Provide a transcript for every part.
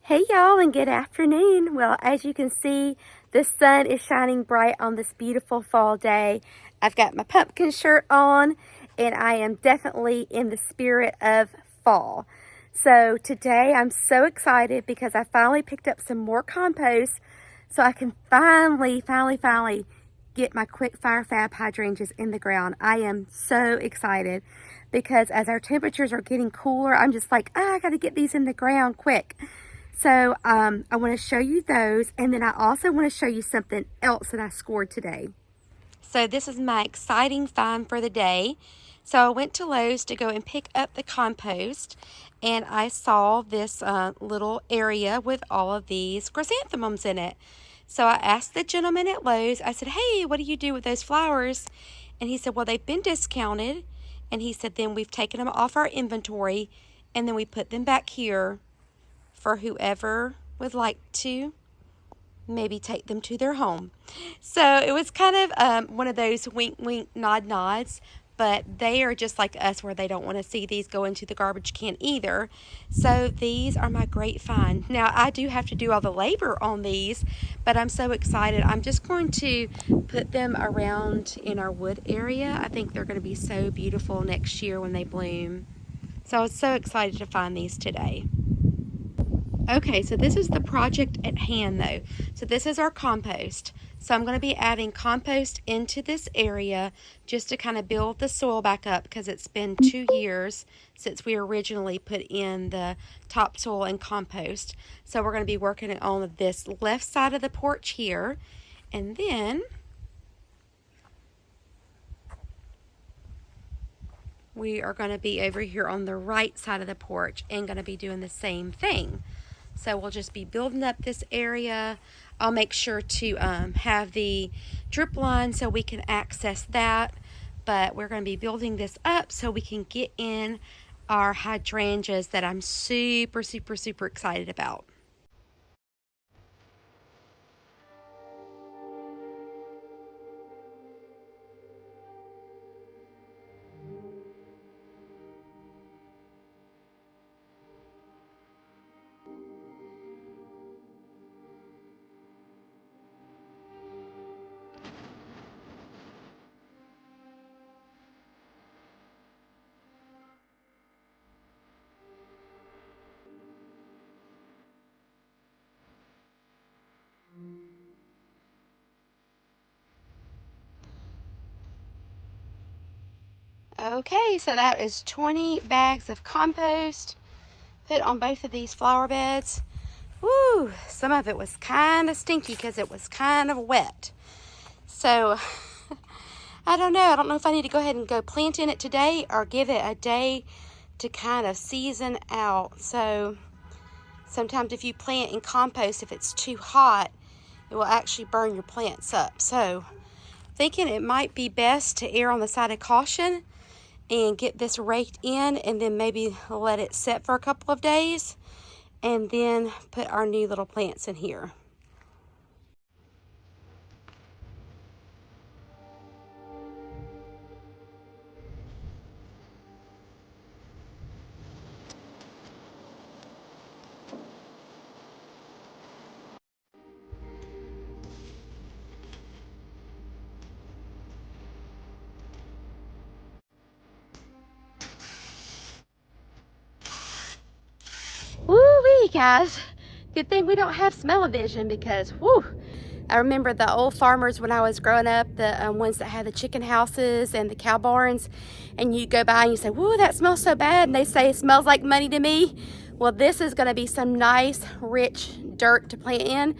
Hey y'all, and good afternoon. Well, as you can see, the sun is shining bright on this beautiful fall day. I've got my pumpkin shirt on and I am definitely in the spirit of fall. So today I'm so excited because I finally picked up some more compost so I can finally get my quick fire Fab Hydrangeas in the ground. I am so excited because as our temperatures are getting cooler, I'm just like, I gotta get these in the ground quick. So I want to show you those, and then I also want to show you something else that I scored today. So this is my exciting find for the day. So I went to Lowe's to go and pick up the compost, and I saw this little area with all of these chrysanthemums in it. So I asked the gentleman at Lowe's, I said, hey, what do you do with those flowers? And he said, well, they've been discounted. And he said, then we've taken them off our inventory, and then we put them back here for whoever would like to maybe take them to their home. So it was kind of one of those wink, wink, nod, nods, but they are just like us where they don't want to see these go into the garbage can either. So these are my great find. Now I do have to do all the labor on these, but I'm so excited. I'm just going to put them around in our wood area. I think they're going to be so beautiful next year when they bloom. So I was so excited to find these today. Okay, so this is the project at hand though. So this is our compost. So I'm going to be adding compost into this area just to kind of build the soil back up because it's been 2 years since we originally put in the topsoil and compost. So we're going to be working on this left side of the porch here, and then we are going to be over here on the right side of the porch and going to be doing the same thing. So we'll just be building up this area. I'll make sure to have the drip line so we can access that. But we're going to be building this up so we can get in our hydrangeas that I'm super, super, super excited about. Okay, so that is 20 bags of compost put on both of these flower beds. Woo, some of it was kind of stinky because it was kind of wet. So I don't know. I don't know if I need to go ahead and go plant in it today or give it a day to kind of season out. So sometimes if you plant in compost, if it's too hot, it will actually burn your plants up. So thinking it might be best to err on the side of caution and get this raked in and then maybe let it set for a couple of days and then put our new little plants in here. Woo-wee, guys. Good thing we don't have smell-o-vision because, whoo, I remember the old farmers when I was growing up, the ones that had the chicken houses and the cow barns, and you go by and you say, whoo, that smells so bad, and they say it smells like money to me. Well, this is going to be some nice, rich dirt to plant in,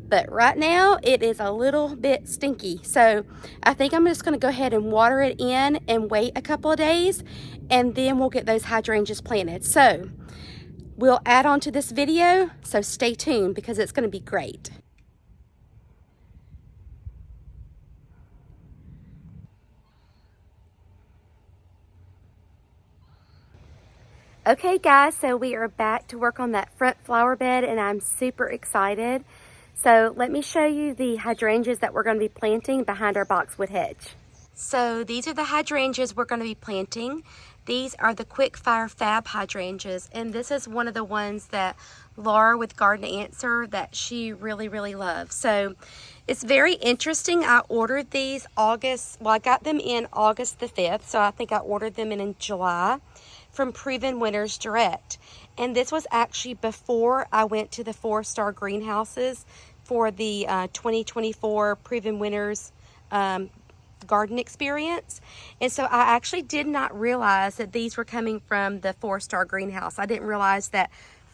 but right now it is a little bit stinky. So I think I'm just going to go ahead and water it in and wait a couple of days, and then we'll get those hydrangeas planted. So we'll add on to this video, so stay tuned because it's going to be great. Okay guys, so we are back to work on that front flower bed and I'm super excited. So let me show you the hydrangeas that we're going to be planting behind our boxwood hedge. So these are the hydrangeas we're going to be planting. These are the quick fire Fab Hydrangeas, and this is one of the ones that Laura with Garden Answer that she really, really loves. So it's very interesting. I ordered these I got them in August the 5th. So I think I ordered them in July from Proven Winners Direct. And this was actually before I went to the 4-star greenhouses for the 2024 Proven Winners garden experience. And so I actually did not realize that these were coming from the 4-star greenhouse. I didn't realize that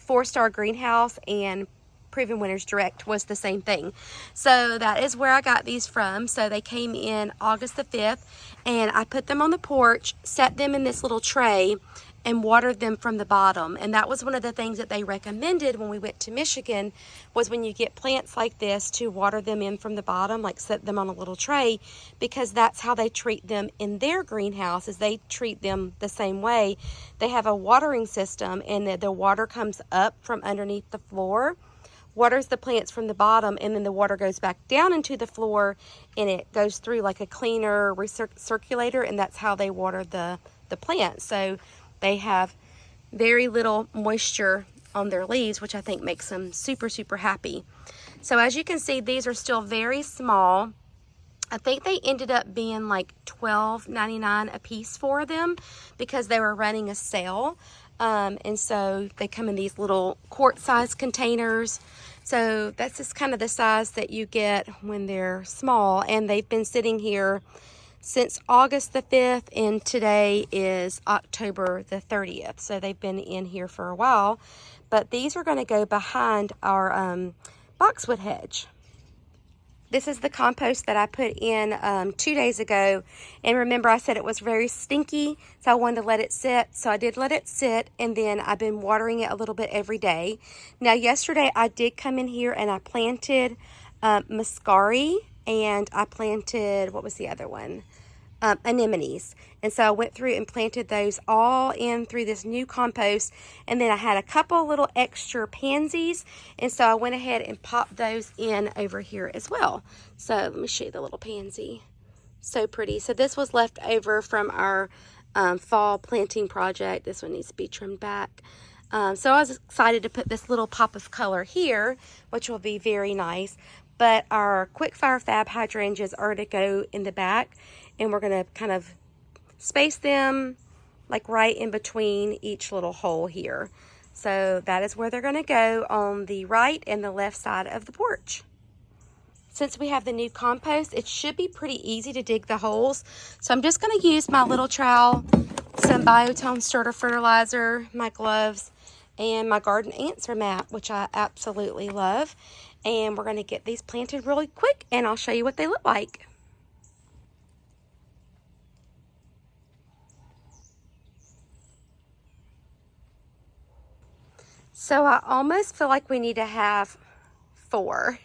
4-star greenhouse and Proven Winners Direct was the same thing. So that is where I got these from. So they came in August the 5th, and I put them on the porch, set them in this little tray, and watered them from the bottom. And that was one of the things that they recommended when we went to Michigan, was when you get plants like this to water them in from the bottom, like set them on a little tray, because that's how they treat them in their greenhouse, is they treat them the same way. They have a watering system, and the water comes up from underneath the floor, waters the plants from the bottom, and then the water goes back down into the floor, and it goes through like a cleaner recirculator, and that's how they water the plants. So they have very little moisture on their leaves, which I think makes them super, super happy. So as you can see, these are still very small. I think they ended up being like $12.99 a piece for them because they were running a sale. And so they come in these little quart-sized containers. So that's just kind of the size that you get when they're small. And they've been sitting here since August the 5th, and today is October the 30th. So they've been in here for a while. But these are going to go behind our boxwood hedge. This is the compost that I put in 2 days ago. And remember, I said it was very stinky, so I wanted to let it sit. So I did let it sit, and then I've been watering it a little bit every day. Now, yesterday I did come in here and I planted muscari, and I planted, what was the other one? Anemones. And so I went through and planted those all in through this new compost. And then I had a couple little extra pansies, and so I went ahead and popped those in over here as well. So let me show you the little pansy. So pretty. So this was left over from our fall planting project. This one needs to be trimmed back. So I was excited to put this little pop of color here, which will be very nice. But our quickfire Fab Hydrangeas are to go in the back, and we're going to kind of space them like right in between each little hole here. So that is where they're going to go, on the right and the left side of the porch. Since we have the new compost, it should be pretty easy to dig the holes. So I'm just going to use my little trowel, some Biotone starter fertilizer, my gloves, and my Garden Answer mat, which I absolutely love. And we're going to get these planted really quick, and I'll show you what they look like. So I almost feel like we need to have 4.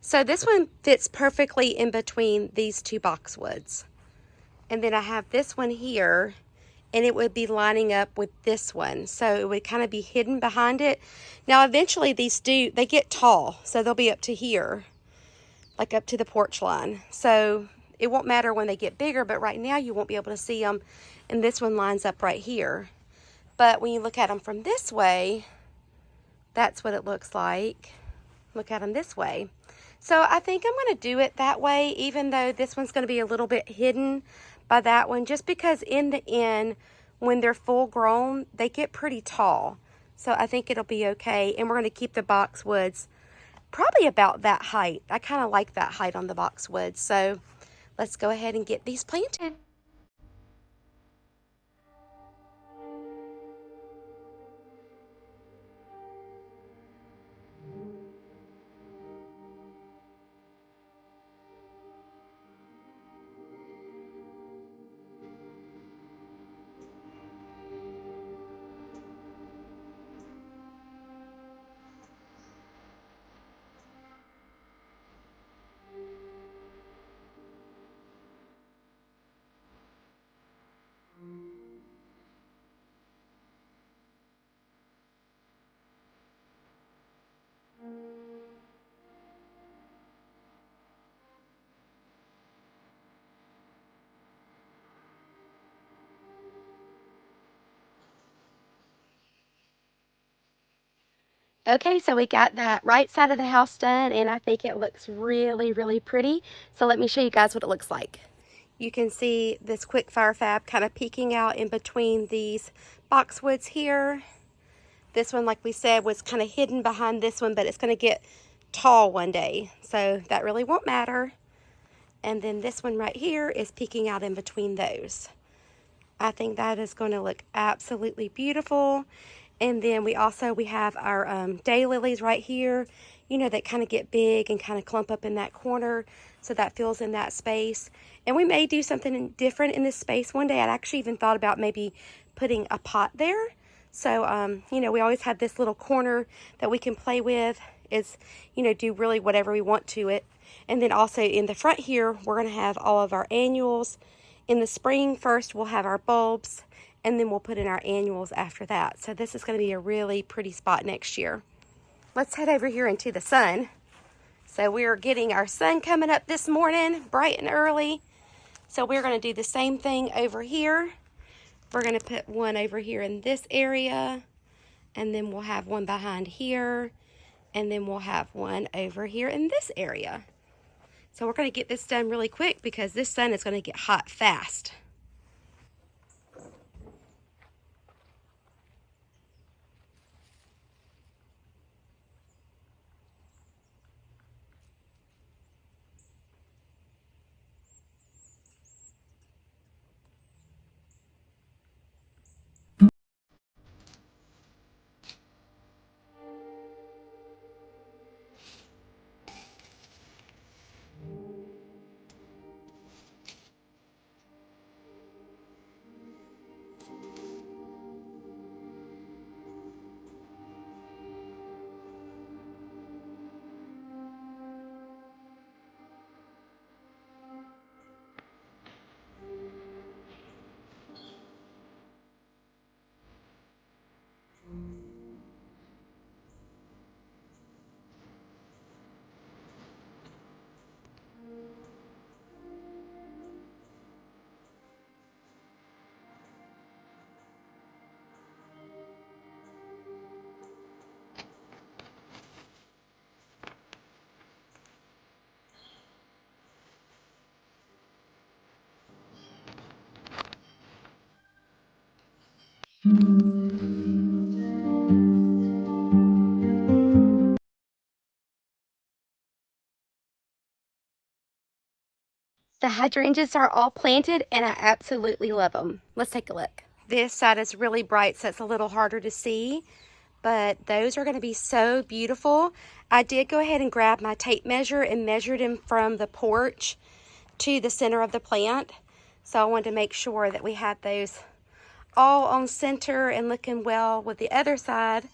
So this one fits perfectly in between these 2 boxwoods. And then I have this one here, and it would be lining up with this one. So it would kind of be hidden behind it. Now eventually they get tall, so they'll be up to here, like up to the porch line. So it won't matter when they get bigger, but right now you won't be able to see them. And this one lines up right here. But when you look at them from this way, that's what it looks like. Look at them this way. So I think I'm going to do it that way, even though this one's going to be a little bit hidden by that one, just because in the end, when they're full grown, they get pretty tall. So I think it'll be okay. And we're going to keep the boxwoods probably about that height. I kind of like that height on the boxwoods. So let's go ahead and get these planted. Okay, so we got that right side of the house done, and I think it looks really, really pretty. So let me show you guys what it looks like. You can see this quick fire fab kind of peeking out in between these boxwoods here. This one, like we said, was kind of hidden behind this one, but it's going to get tall one day, so that really won't matter. And then this one right here is peeking out in between those. I think that is going to look absolutely beautiful. And then we have our daylilies right here, you know, that kind of get big and kind of clump up in that corner, so that fills in that space. And we may do something different in this space one day. I'd actually even thought about maybe putting a pot there. So, you know, we always have this little corner that we can play with, is, you know, do really whatever we want to it. And then also in the front here, we're going to have all of our annuals. In the spring, first we'll have our bulbs, and then we'll put in our annuals after that. So this is going to be a really pretty spot next year. Let's head over here into the sun. So we're getting our sun coming up this morning, bright and early. So we're going to do the same thing over here. We're going to put one over here in this area, and then we'll have one behind here, and then we'll have one over here in this area. So we're going to get this done really quick because this sun is going to get hot fast. The hydrangeas are all planted, and I absolutely love them. Let's take a look. This side is really bright, so it's a little harder to see, but those are going to be so beautiful. I did go ahead and grab my tape measure and measured them from the porch to the center of the plant. So I wanted to make sure that we had those all on center and looking well with the other side.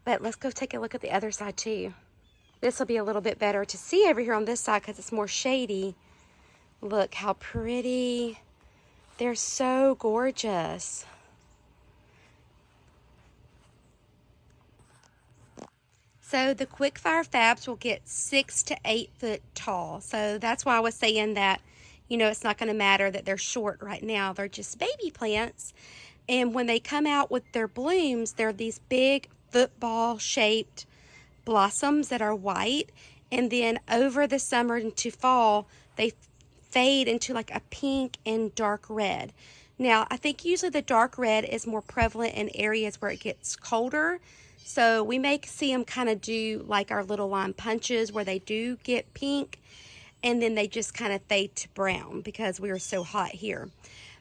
But let's go take a look at the other side too. This will be a little bit better to see over here on this side because it's more shady. Look how pretty. They're so gorgeous. So the quick fire fabs will get 6 to 8 foot tall. So that's why I was saying that, you know, it's not going to matter that they're short right now. They're just baby plants. And when they come out with their blooms, they're these big football shaped blossoms that are white. And then over the summer into fall, they fade into like a pink and dark red. Now, I think usually the dark red is more prevalent in areas where it gets colder. So we may see them kind of do like our little lime punches where they do get pink and then they just kind of fade to brown because we are so hot here.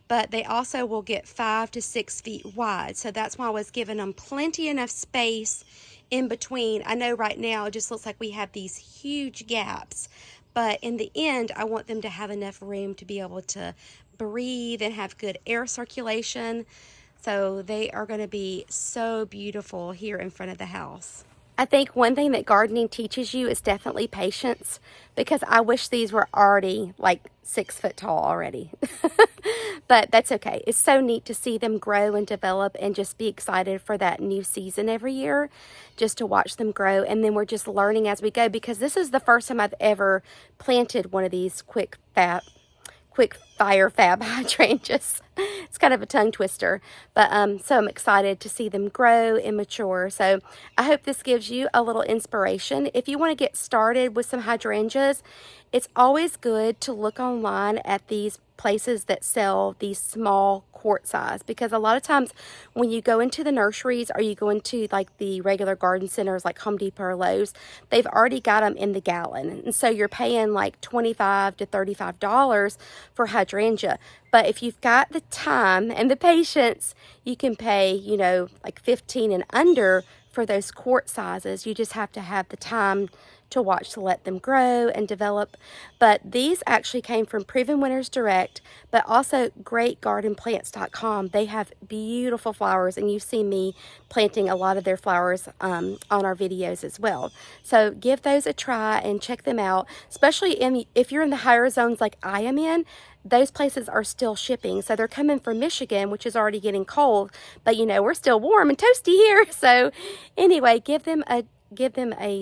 But they also will get 5 to 6 feet wide. So that's why I was giving them plenty enough space in between. I know right now it just looks like we have these huge gaps, but in the end, I want them to have enough room to be able to breathe and have good air circulation. So they are going to be so beautiful here in front of the house. I think one thing that gardening teaches you is definitely patience, because I wish these were already like 6 foot tall already. But that's okay. It's so neat to see them grow and develop and just be excited for that new season every year, just to watch them grow. And then we're just learning as we go, because this is the first time I've ever planted one of these quick fire fab hydrangeas. It's kind of a tongue twister, but so I'm excited to see them grow and mature. So I hope this gives you a little inspiration. If you want to get started with some hydrangeas, it's always good to look online at these places that sell these small quart size, because a lot of times when you go into the nurseries or you go into like the regular garden centers like Home Depot or Lowe's, they've already got them in the gallon, and so you're paying like $25 to $35 for hydrangea. But if you've got the time and the patience, you can pay, you know, like 15 and under for those quart sizes. You just have to have the time to watch to let them grow and develop. But these actually came from Proven Winners Direct, but also greatgardenplants.com. They have beautiful flowers, and you see me planting a lot of their flowers on our videos as well. So give those a try and check them out, especially if you're in the higher zones like I am in. Those places are still shipping. So they're coming from Michigan, which is already getting cold, but you know, we're still warm and toasty here. So anyway, give them a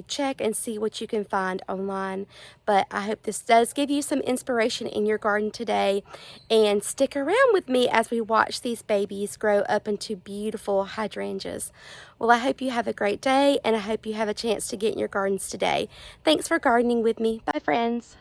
check and see what you can find online. But I hope this does give you some inspiration in your garden today, and stick around with me as we watch these babies grow up into beautiful hydrangeas. Well, I hope you have a great day, and I hope you have a chance to get in your gardens today. Thanks for gardening with me. Bye, friends.